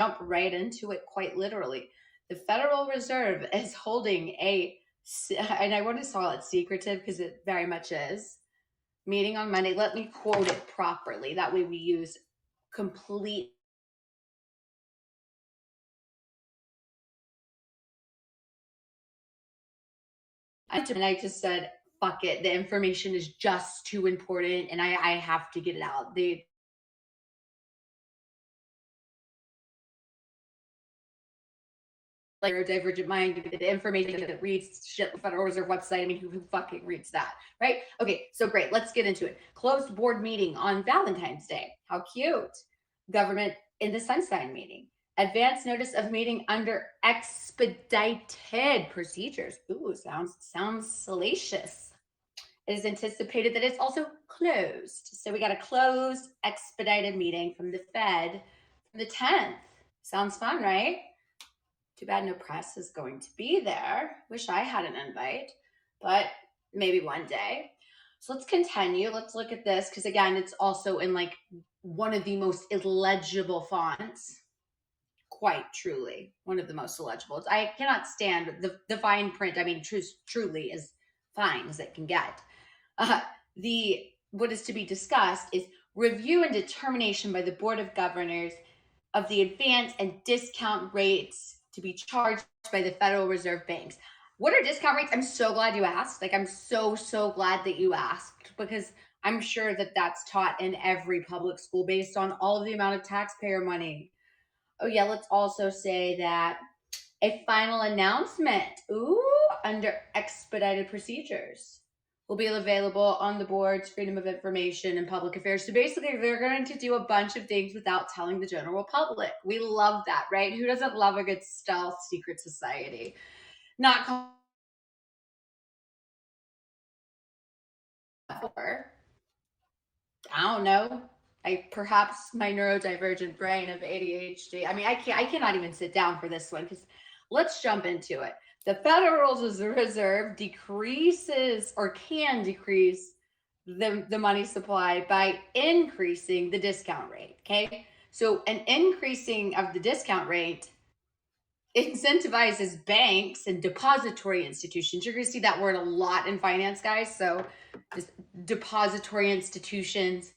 jump right into it quite literally. The Federal Reserve is holding and I want to call it secretive because it very much is, meeting on Monday. Let me quote it properly. That way we use complete. And I just said, fuck it. The information is just too important and I have to get it out. Like a divergent mind, the information that reads shit the Federal Reserve website. I mean, who fucking reads that, right? Okay, so great. Let's get into it. Closed board meeting on Valentine's Day. How cute. Government in the Sunshine meeting. Advance notice of meeting under expedited procedures. Ooh, sounds salacious. It is anticipated that it's also closed. So we got a closed expedited meeting from the Fed from the 10th. Sounds fun, right? Too bad no press is going to be there. Wish I had an invite, but maybe one day. So let's continue. Let's look at this because, again, it's also in like one of the most illegible fonts. Quite truly, one of the most illegible. I cannot stand the fine print. I mean, truly as fine as it can get. The what is to be discussed is review and determination by the Board of Governors of the advance and discount rates to be charged by the Federal Reserve banks. What are discount rates? I'm so glad you asked. Like, I'm so glad that you asked because I'm sure that that's taught in every public school based on all of the amount of taxpayer money. Oh, yeah, let's also say that a final announcement, under expedited procedures, will be available on the board's Freedom of Information and Public Affairs. So basically, they're going to do a bunch of things without telling the general public. We love that, right? Who doesn't love a good stealth secret society? Not for, I don't know. Perhaps my neurodivergent brain of ADHD. I mean, I cannot even sit down for this one because let's jump into it. The Federal Reserve decreases or can decrease the money supply by increasing the discount rate. Okay. So an increasing of the discount rate incentivizes banks and depository institutions. You're going to see that word a lot in finance, guys. So just depository institutions,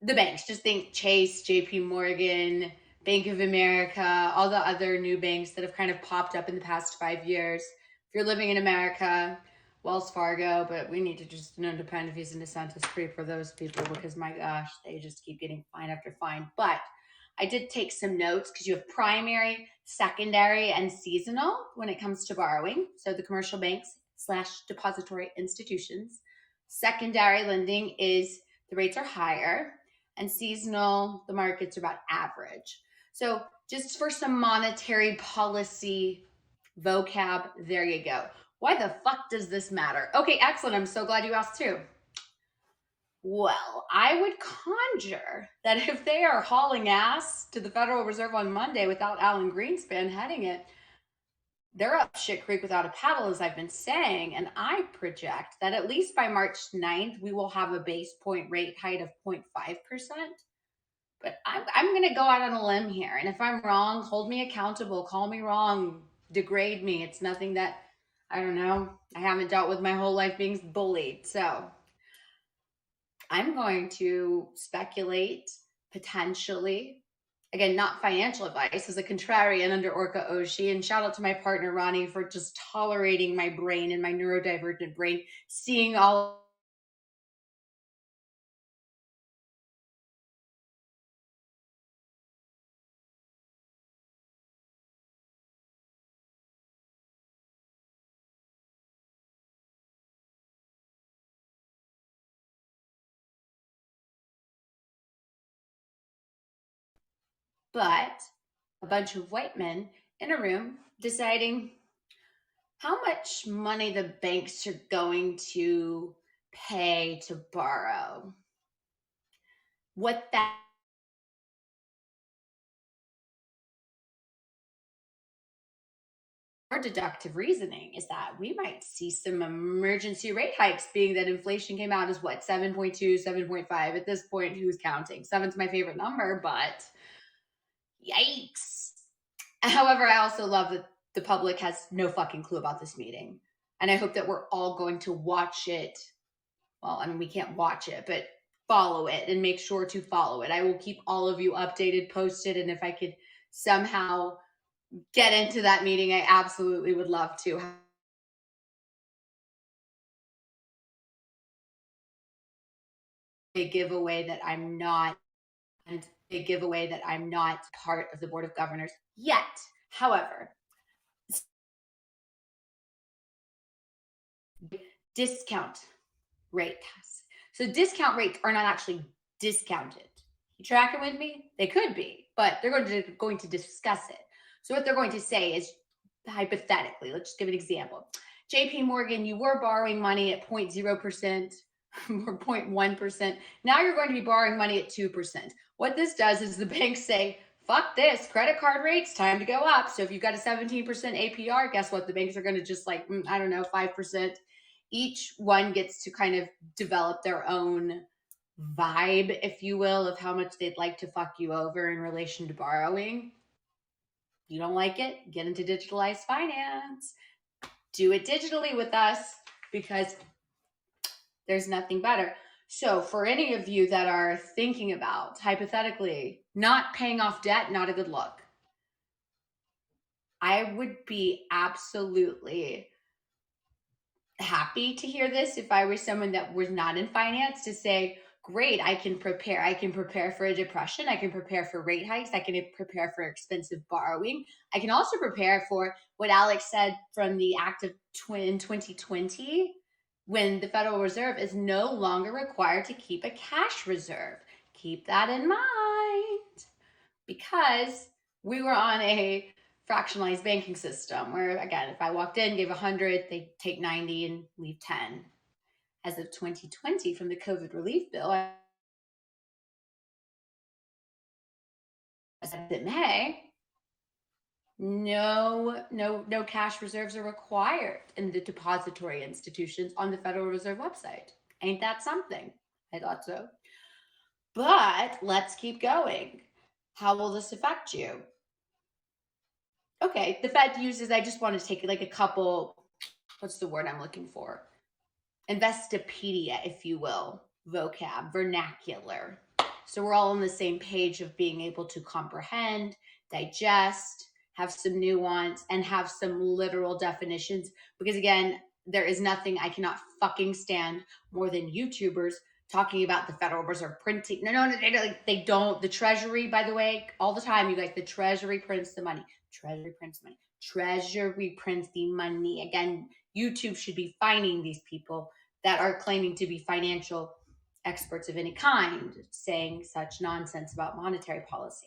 the banks, just think Chase, JP Morgan, Bank of America, all the other new banks that have kind of popped up in the past 5 years. If you're living in America, Wells Fargo, but we need to just independent fees and incentives free for those people because my gosh, they just keep getting fine after fine. But I did take some notes because you have primary, secondary, and seasonal when it comes to borrowing. So the commercial banks / depository institutions. Secondary lending is the rates are higher, and seasonal, the markets are about average. So just for some monetary policy vocab, there you go. Why the fuck does this matter? Okay, excellent. I'm so glad you asked too. Well, I would conjure that if they are hauling ass to the Federal Reserve on Monday without Alan Greenspan heading it, they're up shit creek without a paddle, as I've been saying. And I project that at least by March 9th, we will have a base point rate height of 0.5%. But I'm going to go out on a limb here. And if I'm wrong, hold me accountable, call me wrong, degrade me. It's nothing that, I don't know, I haven't dealt with my whole life being bullied. So I'm going to speculate potentially, again, not financial advice, as a contrarian under Orca Oshi. And shout out to my partner, Ronnie, for just tolerating my brain and my neurodivergent brain, seeing all. But a bunch of white men in a room deciding how much money the banks are going to pay to borrow. What that deductive reasoning is that we might see some emergency rate hikes, being that inflation came out as what, 7.2, 7.5 at this point. Who's counting? Seven's my favorite number, but Yikes. However, I also love that the public has no fucking clue about this meeting. And I hope that we're all going to watch it. Well, I mean, we can't watch it, but follow it and make sure to follow it. I will keep all of you updated, posted. And if I could somehow get into that meeting, I absolutely would love to. A giveaway that I'm not, and a giveaway that I'm not part of the board of governors yet. However, discount rate pass. So discount rates are not actually discounted. You tracking with me? They could be, but they're going to discuss it. So what they're going to say is, hypothetically, let's just give an example. JP Morgan, you were borrowing money at 0.0% or 0.1%. Now you're going to be borrowing money at 2%. What this does is the banks say, fuck this, credit card rates, time to go up. So if you've got a 17% APR, guess what? The banks are going to just like, I don't know, 5%. Each one gets to kind of develop their own vibe, if you will, of how much they'd like to fuck you over in relation to borrowing. You don't like it? Get into digitalized finance. Do it digitally with us because there's nothing better. So for any of you that are thinking about, hypothetically, not paying off debt, not a good look. I would be absolutely happy to hear this if I were someone that was not in finance, to say, great, I can prepare. I can prepare for a depression. I can prepare for rate hikes. I can prepare for expensive borrowing. I can also prepare for what Alex said from the Act of 2020, when the Federal Reserve is no longer required to keep a cash reserve. Keep that in mind, because we were on a fractionalized banking system where, again, if I walked in, gave 100, they take 90 and leave 10. As of 2020, from the COVID relief bill, as of May, no cash reserves are required in the depository institutions on the Federal Reserve website. Ain't that something? I thought so. But let's keep going. How will this affect you? Okay, the Fed uses, I just want to take like a couple, what's the word I'm looking for? Investopedia, if you will, vocab, vernacular. So we're all on the same page of being able to comprehend, digest, have some nuance, and have some literal definitions. Because again, there is nothing I cannot fucking stand more than YouTubers talking about the Federal Reserve printing. No, they don't. The Treasury, by the way, all the time, you guys, the Treasury prints the money. Treasury prints money. Treasury prints the money. Again, YouTube should be fining these people that are claiming to be financial experts of any kind, saying such nonsense about monetary policy.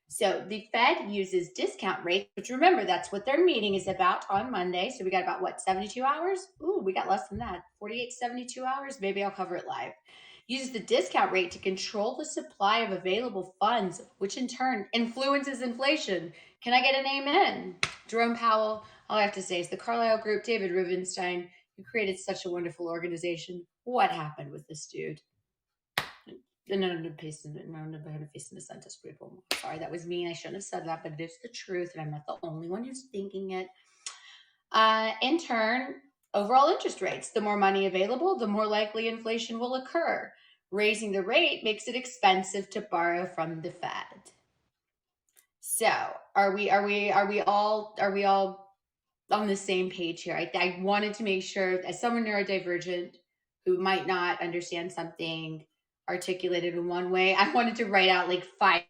So the Fed uses discount rates, which, remember, that's what their meeting is about on Monday. So we got about, what, 72 hours? Ooh, we got less than that. 48 to 72 hours. Maybe I'll cover it live. Uses the discount rate to control the supply of available funds, which in turn influences inflation. Can I get an amen? Jerome Powell, all I have to say is the Carlyle Group, David Rubenstein, who created such a wonderful organization. What happened with this dude? No, facing the sentence, people. Sorry, that was mean. I shouldn't have said that, but it's the truth, and I'm not the only one who's thinking it. In turn, overall interest rates. The more money available, the more likely inflation will occur. Raising the rate makes it expensive to borrow from the Fed. So, are we all on the same page here? I wanted to make sure, as someone neurodivergent who might not understand something articulated in one way, I wanted to write out like 5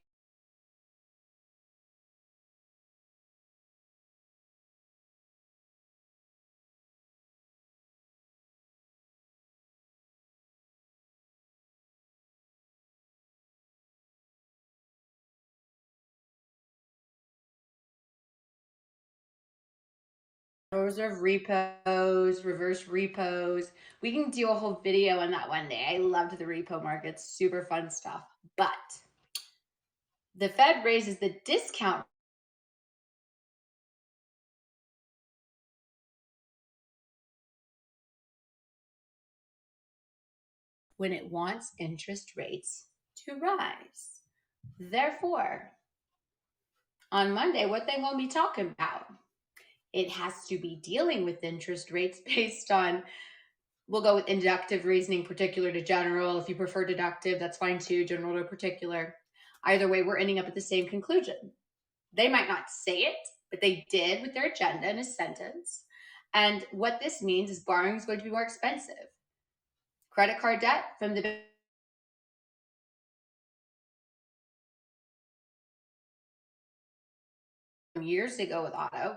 reserve repos, reverse repos. We can do a whole video on that one day. I loved the repo markets, super fun stuff. But the Fed raises the discount when it wants interest rates to rise. Therefore, on Monday, what they gonna be talking about? It has to be dealing with interest rates based on, we'll go with inductive reasoning, particular to general. If you prefer deductive, that's fine too, general to particular. Either way, we're ending up at the same conclusion. They might not say it, but they did with their agenda in a sentence. And what this means is borrowing is going to be more expensive. Credit card debt from the years ago with auto,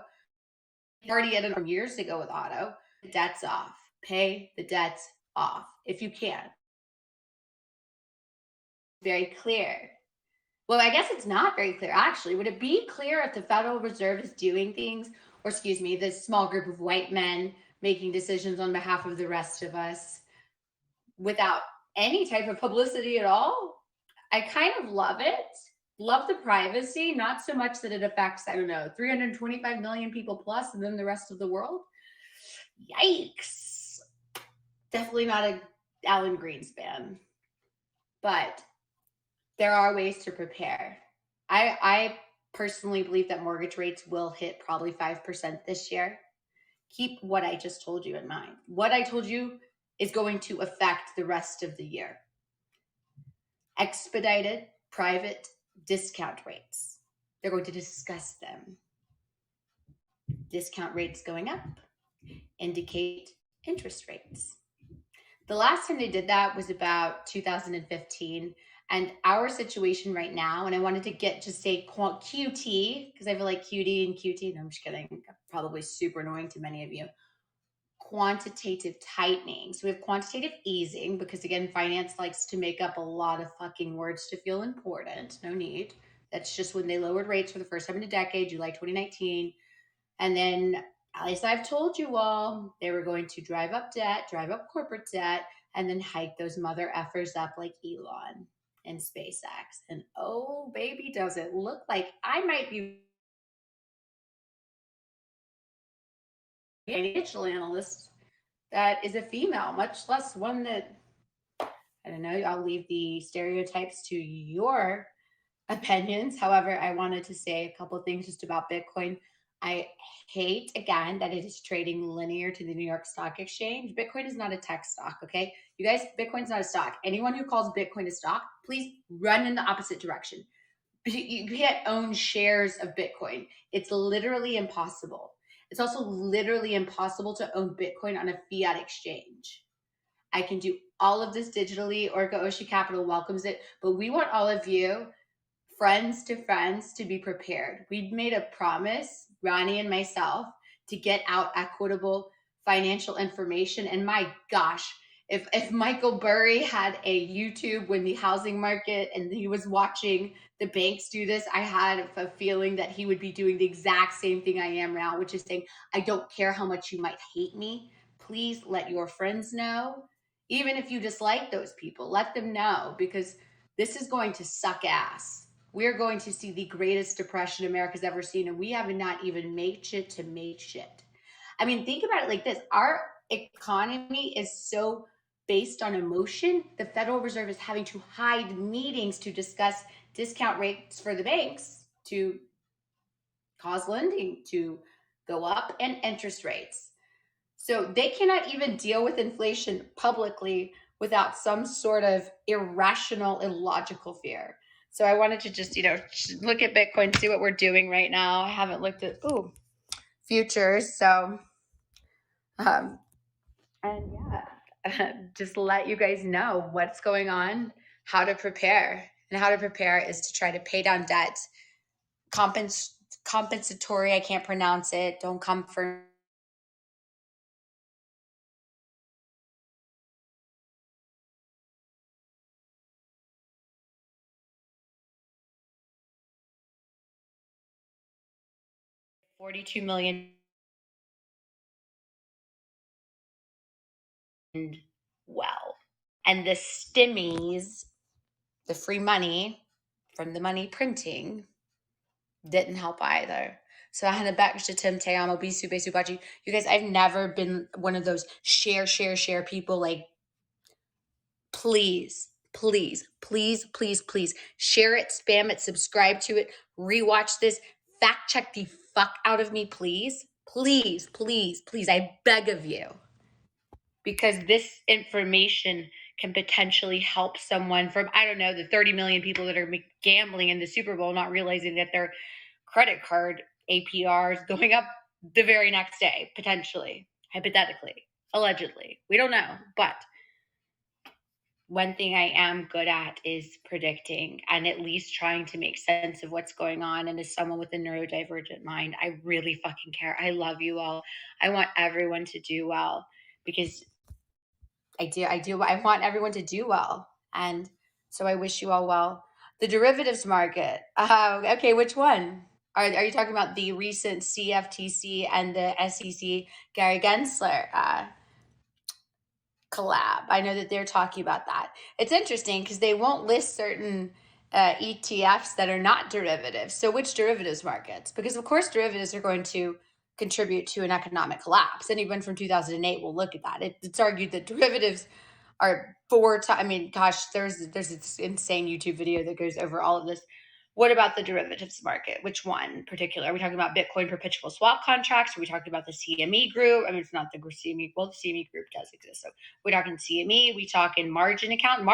already at from years ago with auto, the debt's off. Pay the debts off if you can. Very clear. Well, I guess it's not very clear, actually. Would it be clear if the Federal Reserve is doing things, or excuse me, this small group of white men making decisions on behalf of the rest of us without any type of publicity at all? I kind of love it. Love the privacy, not so much that it affects, I don't know, 325 million people plus and then the rest of the world. Yikes. Definitely not a Alan Greenspan. But there are ways to prepare. I personally believe that mortgage rates will hit probably 5% this year. Keep what I just told you in mind. What I told you is going to affect the rest of the year. Expedited private discount rates. They're going to discuss them. Discount rates going up indicate interest rates. The last time they did that was about 2015. And our situation right now, and I wanted to just say QT, because I feel like QD and QT, no, I'm just kidding, probably super annoying to many of you. Quantitative tightening. So we have quantitative easing, because again, finance likes to make up a lot of fucking words to feel important. No need. That's just when they lowered rates for the first time in a decade, July 2019. And then, at least I've told you all, they were going to drive up debt, drive up corporate debt, and then hike those mother effers up like Elon and SpaceX. And oh, baby, does it look like I might be a financial analyst that is a female, much less one that, I don't know, I'll leave the stereotypes to your opinions. However, I wanted to say a couple of things just about Bitcoin. I hate, again, that it is trading linear to the New York Stock Exchange. Bitcoin is not a tech stock, okay? You guys, Bitcoin's not a stock. Anyone who calls Bitcoin a stock, please run in the opposite direction. You can't own shares of Bitcoin. It's literally impossible. It's also literally impossible to own Bitcoin on a fiat exchange. I can do all of this digitally. Orca Ocean Capital welcomes it, but we want all of you, friends, to be prepared. We've made a promise, Ronnie and myself, to get out equitable financial information. And my gosh, if Michael Burry had a YouTube when the housing market and he was watching the banks do this, I had a feeling that he would be doing the exact same thing I am now, which is saying, I don't care how much you might hate me. Please let your friends know. Even if you dislike those people, let them know, because this is going to suck ass. We're going to see the greatest depression America's ever seen, and we have not even made shit to make shit. I mean, think about it like this. Our economy is so based on emotion. The Federal Reserve is having to hide meetings to discuss discount rates for the banks to cause lending to go up and interest rates. So they cannot even deal with inflation publicly without some sort of irrational, illogical fear. So I wanted to just, look at Bitcoin, see what we're doing right now. I haven't looked at futures. So, and yeah, just let you guys know what's going on, how to prepare. And how to prepare is to try to pay down debt. Compensatory, I can't pronounce it. Don't come for $42 million. Well, and the stimmies, the free money from the money printing, didn't help either. So I had a back to Tim Teamo, Bisu Besu Bachi. You guys, I've never been one of those share people. Like, please, please, please, please, please share it, spam it, subscribe to it, rewatch this, fact check the fuck out of me, please. Please, please, please. I beg of you. Because this information can potentially help someone from, I don't know, the 30 million people that are gambling in the Super Bowl, not realizing that their credit card APR is going up the very next day, potentially, hypothetically, allegedly. We don't know. But one thing I am good at is predicting and at least trying to make sense of what's going on. And as someone with a neurodivergent mind, I really fucking care. I love you all. I want everyone to do well because I want everyone to do well. And so I wish you all well. The derivatives market. Okay, which one? Are you talking about the recent CFTC and the SEC Gary Gensler collab? I know that they're talking about that. It's interesting because they won't list certain ETFs that are not derivatives. So which derivatives markets? Because of course derivatives are going to contribute to an economic collapse. Anyone from 2008 will look at that. It's argued that derivatives are 4 times. I mean, gosh, there's this insane YouTube video that goes over all of this. What about the derivatives market? Which one in particular? Are we talking about Bitcoin perpetual swap contracts? Are we talking about the CME group? I mean, it's not the CME. Well, the CME group does exist. So we're talking CME. We talking margin account.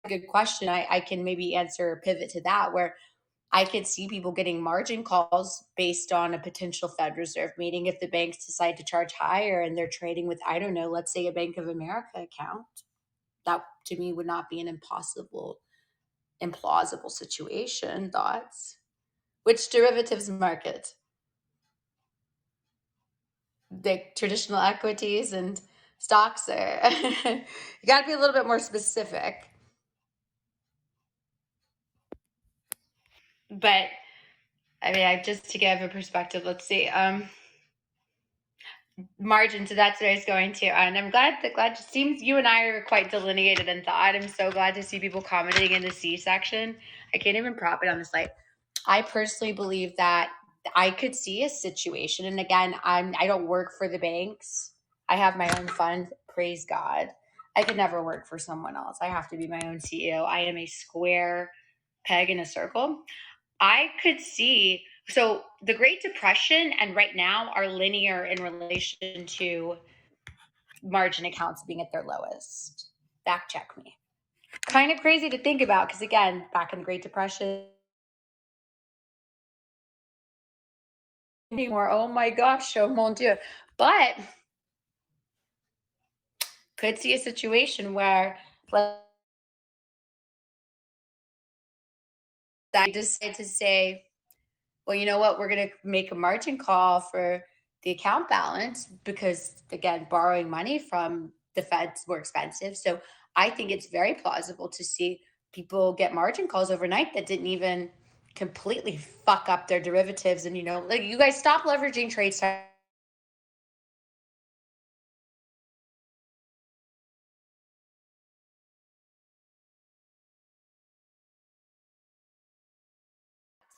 Good question. I can maybe answer a pivot to that where I could see people getting margin calls based on a potential Fed Reserve meeting if the banks decide to charge higher and they're trading with, I don't know, let's say a Bank of America account. That to me would not be an implausible situation. Thoughts? Which derivatives market? The traditional equities and stocks are you got to be a little bit more specific. But I mean, just to give a perspective, let's see. Margin, so that's what I was going to. And I'm glad it seems you and I are quite delineated in thought. I'm so glad to see people commenting in the C section. I can't even prop it on the slide. I personally believe that I could see a situation, and again, I don't work for the banks. I have my own fund, praise God. I could never work for someone else. I have to be my own CEO. I am a square peg in a circle. I could see, so the Great Depression and right now are linear in relation to margin accounts being at their lowest. Fact check me. Kind of crazy to think about because, again, back in the Great Depression, anymore. Oh my gosh, oh mon Dieu. But could see a situation where I decide to say, well, you know what, we're going to make a margin call for the account balance because, again, borrowing money from the Fed's more expensive. So I think it's very plausible to see people get margin calls overnight that didn't even completely fuck up their derivatives. And, like, you guys stop leveraging trade stocks.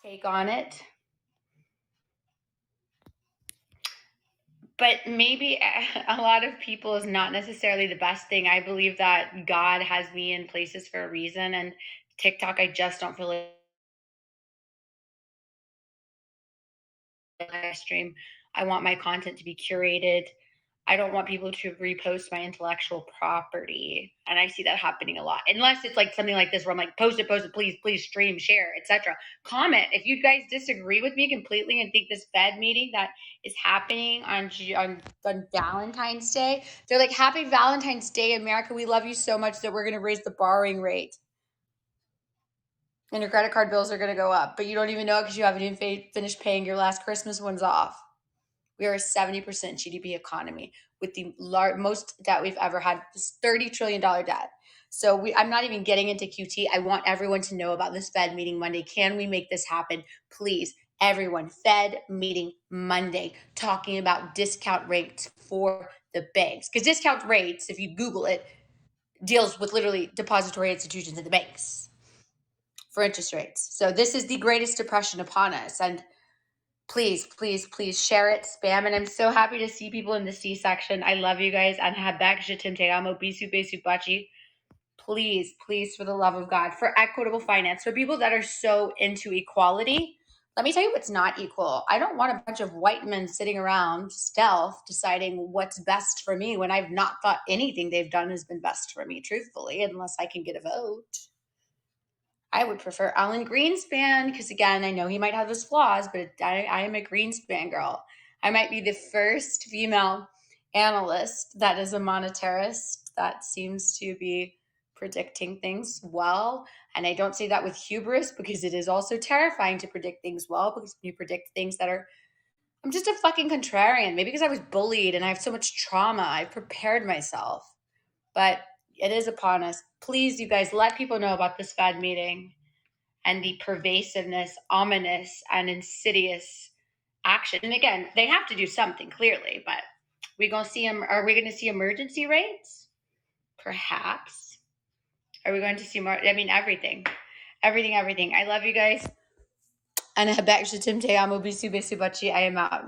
Take on it. But maybe a lot of people is not necessarily the best thing. I believe that God has me in places for a reason, and TikTok, I just don't feel like I stream. I want my content to be curated. I don't want people to repost my intellectual property. And I see that happening a lot. Unless it's like something like this where I'm like, post it, please stream, share, etc. Comment. If you guys disagree with me completely and think this Fed meeting that is happening on Valentine's Day, they're like, happy Valentine's Day, America. We love you so much that we're going to raise the borrowing rate. And your credit card bills are going to go up. But you don't even know it because you haven't even finished paying your last Christmas ones off. We are a 70% GDP economy with the most debt we've ever had, this $30 trillion debt. So I'm not even getting into QT. I want everyone to know about this Fed meeting Monday. Can we make this happen? Please, everyone, Fed meeting Monday, talking about discount rates for the banks. Because discount rates, if you Google it, deals with literally depository institutions and the banks for interest rates. So this is the greatest depression upon us. And please, please, please share it, spam. And I'm so happy to see people in the C section. I love you guys. And habak je t'aime, te amo, bisu, besu, bachi. please, please, for the love of God, for equitable finance, for people that are so into equality. Let me tell you what's not equal. I don't want a bunch of white men sitting around stealth deciding what's best for me when I've not thought anything they've done has been best for me, truthfully, unless I can get a vote. I would prefer Alan Greenspan because, again, I know he might have his flaws, but I am a Greenspan girl. I might be the first female analyst that is a monetarist that seems to be predicting things well. And I don't say that with hubris because it is also terrifying to predict things well, because when you predict things that are, I'm just a fucking contrarian. Maybe because I was bullied and I have so much trauma. I've prepared myself. But it is upon us. Please, you guys, let people know about this Fed meeting and the pervasiveness, ominous, and insidious action. And again, they have to do something clearly, but we gonna see them. Are we going to see emergency rates? Perhaps. Are we going to see more? I mean, everything. I love you guys. And I am out.